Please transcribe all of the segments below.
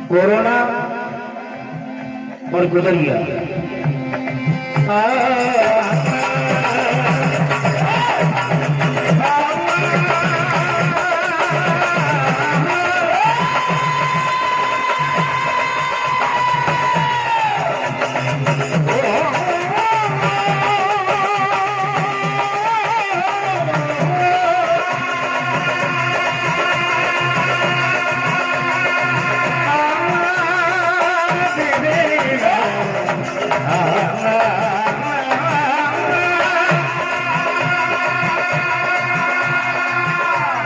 Corona और गुजर गया।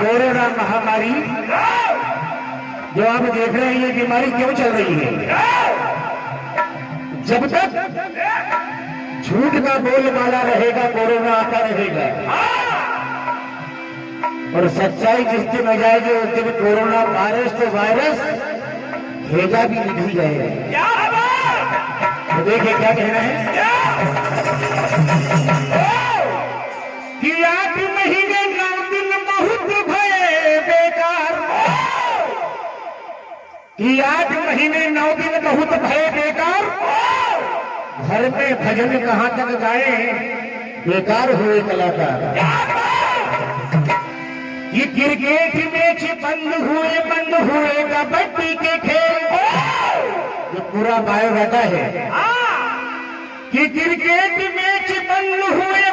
कोरोना महामारी जो आप देख रहे हैं, ये बीमारी क्यों चल रही है? जब तक झूठ का बोलबाला रहेगा, कोरोना आता रहेगा, और सच्चाई जिस दिन आ जाएगी उस दिन कोरोना वायरस तो वायरस भेजा भी निकल जाएगा। तो देखिए क्या कह रहे हैं कि 8 महीने 9 दिन बहुत भये बेकार, कि 8 महीने 9 दिन बहुत भये बेकार, घर में भजन कहां तक गाए, बेकार हुए कलाकार। ये क्रिकेट मैच बंद हुए कबड्डी के खेल, ये पूरा बायोडाटा है कि क्रिकेट मैच बंद हुए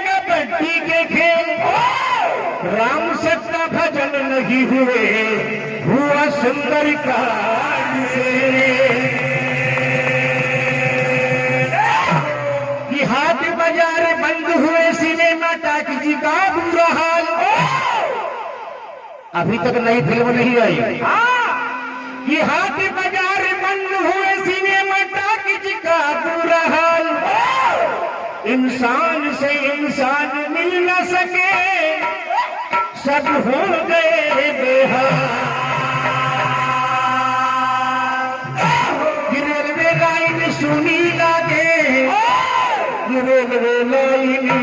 कबड्डी के खेल, राम सत्ता भजन नहीं हुआ सुंदर कांड से, कि हाट बाजार बंद हुए, सिनेमा टाकी का बुरा हाल। अभी तक नई फिल्म नहीं आई कि हाट बाजार बंद हुए, सिनेमा टाकी का बुरा हाल, इंसान से इंसान मिल न सके, सब हो गए बेहाल। रेलवे लाइन सुनी लागे, रेलवे लाइन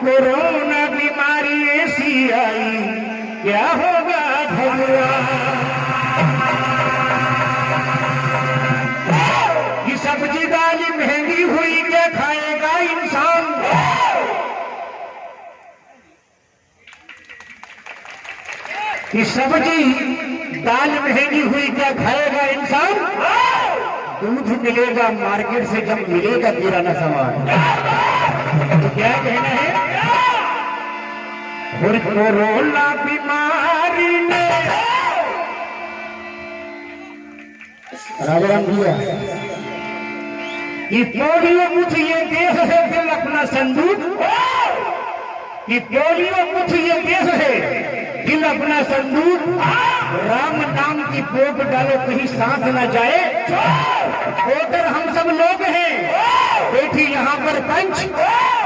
कोरोना बीमारी ऐसी आई, क्या होगा भगवान? कि सब्जी दाल महंगी हुई, क्या खाएगा इंसान? कि सब्जी दाल महंगी हुई, क्या खाएगा इंसान? दूध मिलेगा मार्केट से जब मिलेगा किराना सामान। तो क्या कहना है? और कोरोना बीमारी ने राजा राम भैया कि पोलियो मुझे ये देश है दिल अपना संदूक, कि पोलियो मुझे ये देश है दिल अपना संदूक, राम नाम की पोक डालो कहीं सांस न जाए, वोटर हम सब लोग हैं, बैठी यहाँ पर पंच,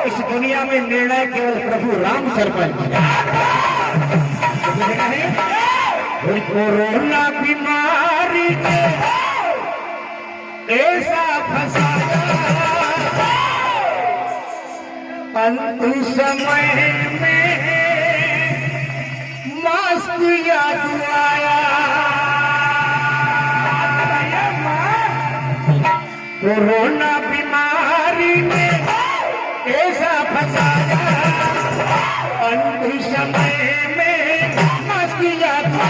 इस दुनिया में निर्णय केवल प्रभु राम सरपंच। कोरोना बीमारी ऐसा फंसा अंतिम समय में मास्क याद आया, कोरोना बीमारी में ऐसा फंसाया अंत समय में किया था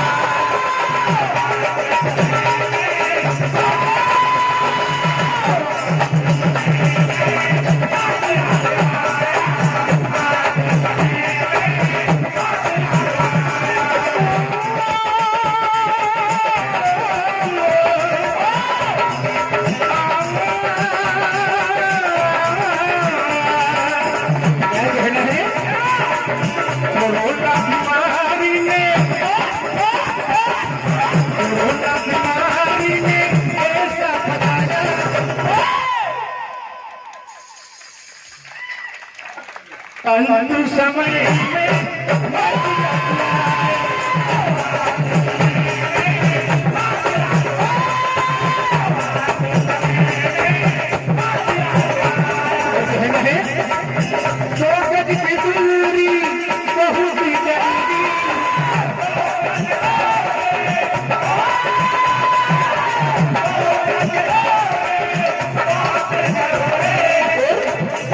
अंत समय सोगत की दूरी बहुत ही जल्दी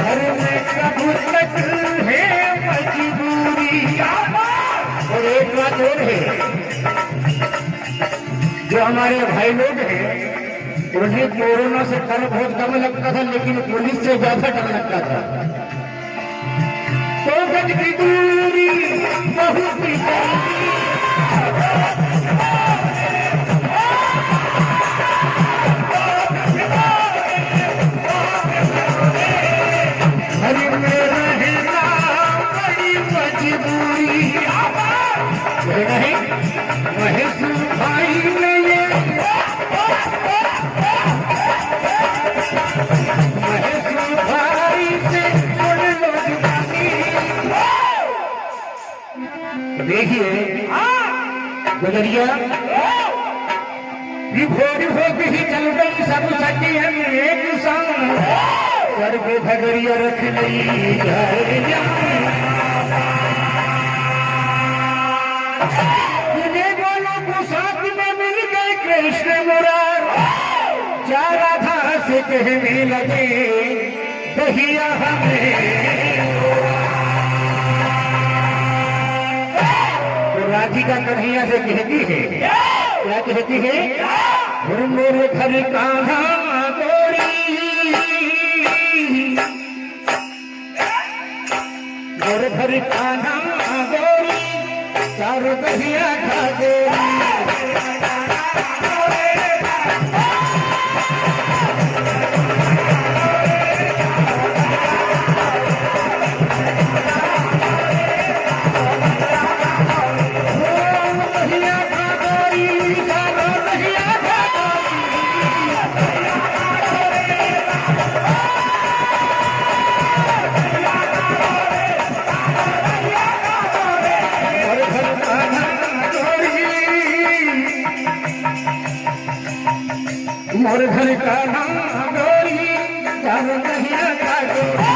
घर में कब तक एक बात और है, जो हमारे भाई लोग हैं उन्हें कोरोना से डर बहुत कम लगता था, लेकिन पुलिस से ज्यादा डर लगता था। तो गज की दूरी बहुत ही घर में रहना बड़ी मजबूरी नहीं। महेश भाई ने ये महेश भाई से देखिए गुजरिया भोर हो ही चल गई सब सटी है एक संग कर के भगरिया रख ली साथ में मिल गए कृष्ण मुरार चार राधा से कहने लगे दहिया हमें। तो राधिका कन्हैया से कहती है, क्या कहती है? मेरे घर कान्हा गोरी मेरे घर कान्हा गोरी चारों दहिया खा गोरी मोर घर का नाम गोरी चारों दहिया खा गोरी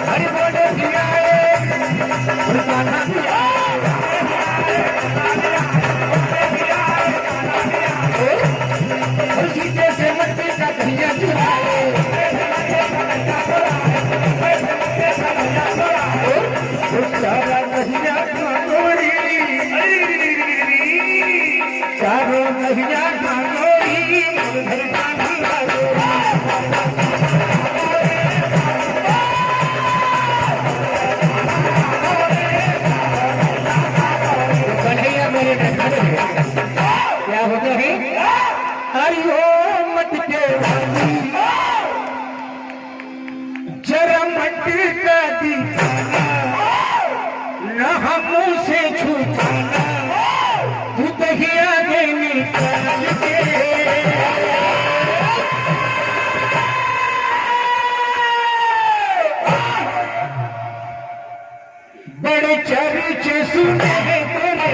हरि बोले भी आए कान्हा भी आए और सीधे से मट्टी का दहिया चुराए चारों दहिया गोरी चारों दहिया गोरी घर का कन्हैया मेरे घर क्या होता है? हरिओ मत के जरा मट का दिखाना न हमों से छुपाना तू दहिया के निकाल के बड़े चर्चे सुने तेरे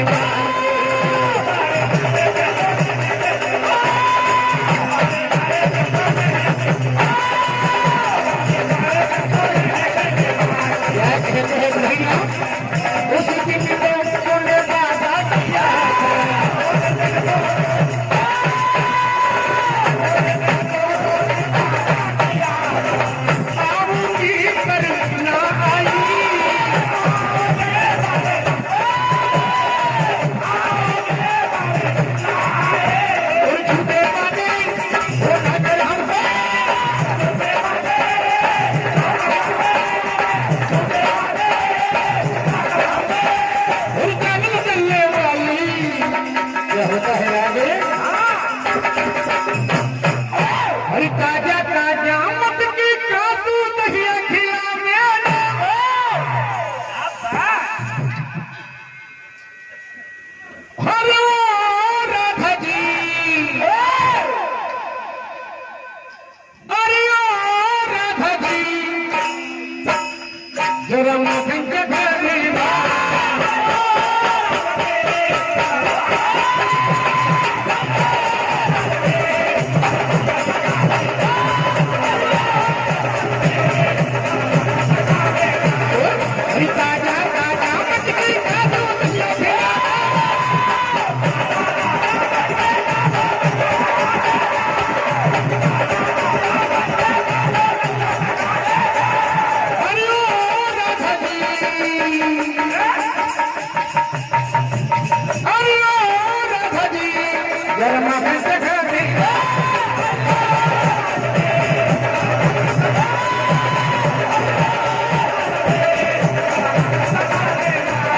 गर्मा में सखाते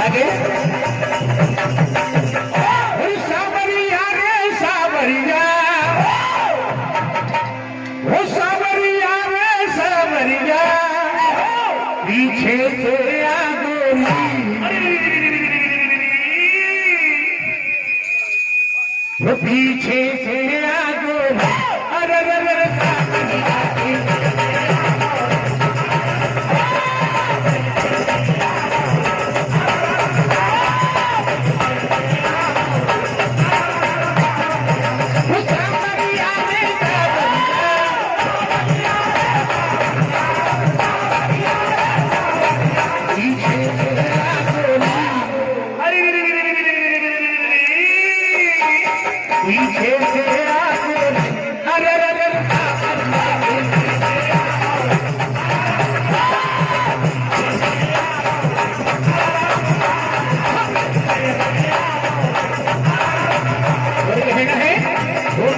आगे सावरिया रे सावरिया वो सावरिया रे सावरिया पीछे से आ वो पीछे से आगो अरे पीछे से आगो अरे कहना है वो